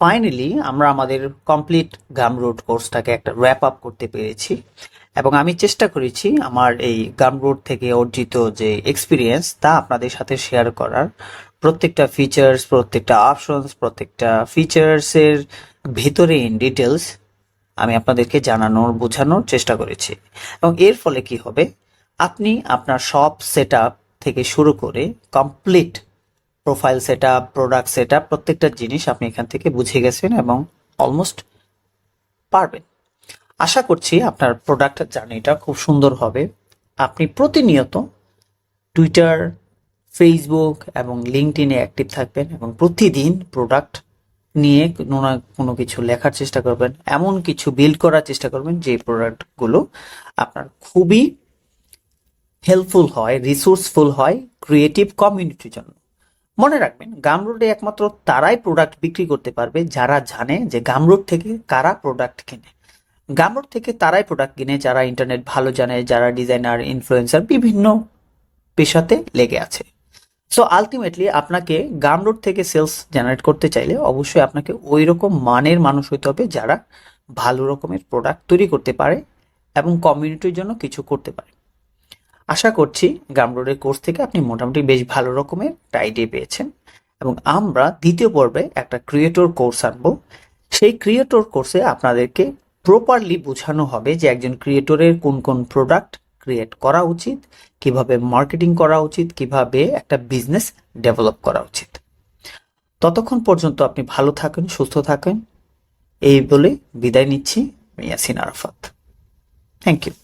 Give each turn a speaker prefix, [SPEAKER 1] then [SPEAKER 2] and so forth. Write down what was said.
[SPEAKER 1] Finally আমরা আমাদের complete গামরুট কোর্সটাকে একটা র্যাপ আপ করতে পেরেছি এবং আমি চেষ্টা করেছি আমার এই গামরুট থেকে অর্জিত যে এক্সপিরিয়েন্স তা আপনাদের সাথে শেয়ার করার। প্রত্যেকটা ফিচার্স, প্রত্যেকটা অপশনস, প্রত্যেকটা ফিচার্সের ভিতরে ইন ডিটেলস আমি আপনাদেরকে জানানোর বোঝানোর চেষ্টা করেছি। এবং এর ফলে কি হবে, আপনি আপনার সব সেট থেকে শুরু করে complete profile setup, product setup, প্রত্যেকটা জিনিস আপনি এখান থেকে বুঝে গেছেন এবং অলমোস্ট পারবেন। আশা করছি আপনার প্রোডাক্ট জার্নিটা খুব সুন্দর হবে। আপনি প্রতিনিয়ত টুইটার, ফেসবুক এবং লিঙ্কডইনে অ্যাক্টিভ থাকবেন এবং প্রতিদিন প্রোডাক্ট নিয়ে কোনো না কোনো কিছু লেখার চেষ্টা করবেন, এমন কিছু বিল্ড করার চেষ্টা করবেন যে প্রোডাক্টগুলো আপনার খুবই হেল্পফুল হয়, রিসোর্সফুল হয় ক্রিয়েটিভ কমিউনিটির জন্য। মনে রাখবেন, গামরুটে একমাত্র তারাই প্রোডাক্ট বিক্রি করতে পারবে যারা জানে যে গামরুট থেকে কারা প্রোডাক্ট কেনে। গামরুট থেকে তারাই প্রোডাক্ট কিনে যারা ইন্টারনেট ভালো জানে, যারা ডিজাইনার, ইনফ্লুয়েন্সার, বিভিন্ন পেশাতে লেগে আছে। সো আলটিমেটলি আপনাকে গামরুট থেকে সেলস জেনারেট করতে চাইলে অবশ্যই আপনাকে ওই রকম মানের মানুষ হতে হবে যারা ভালো রকমের প্রোডাক্ট তৈরি করতে পারে এবং কমিউনিটির জন্য কিছু করতে পারে। আশা করছি গামরুটের কোর্স থেকে আপনি মোটামুটি বেশ ভালো রকমের একটা আইডিয়া পেয়েছেন এবং আমরা দ্বিতীয় পর্বে একটা ক্রিয়েটর কোর্স আনবো। সেই ক্রিয়েটর কোর্সে আপনাদেরকে প্রপারলি বোঝানো হবে যে একজন ক্রিয়েটরের কোন কোন প্রোডাক্ট ক্রিয়েট করা উচিত, কিভাবে মার্কেটিং করা উচিত, কিভাবে একটা বিজনেস ডেভেলপ করা উচিত। ততক্ষণ পর্যন্ত আপনি ভালো থাকেন, সুস্থ থাকেন, এই বলে বিদায় নিচ্ছি। আমি ইয়াসিন আরাফাত। Thank you.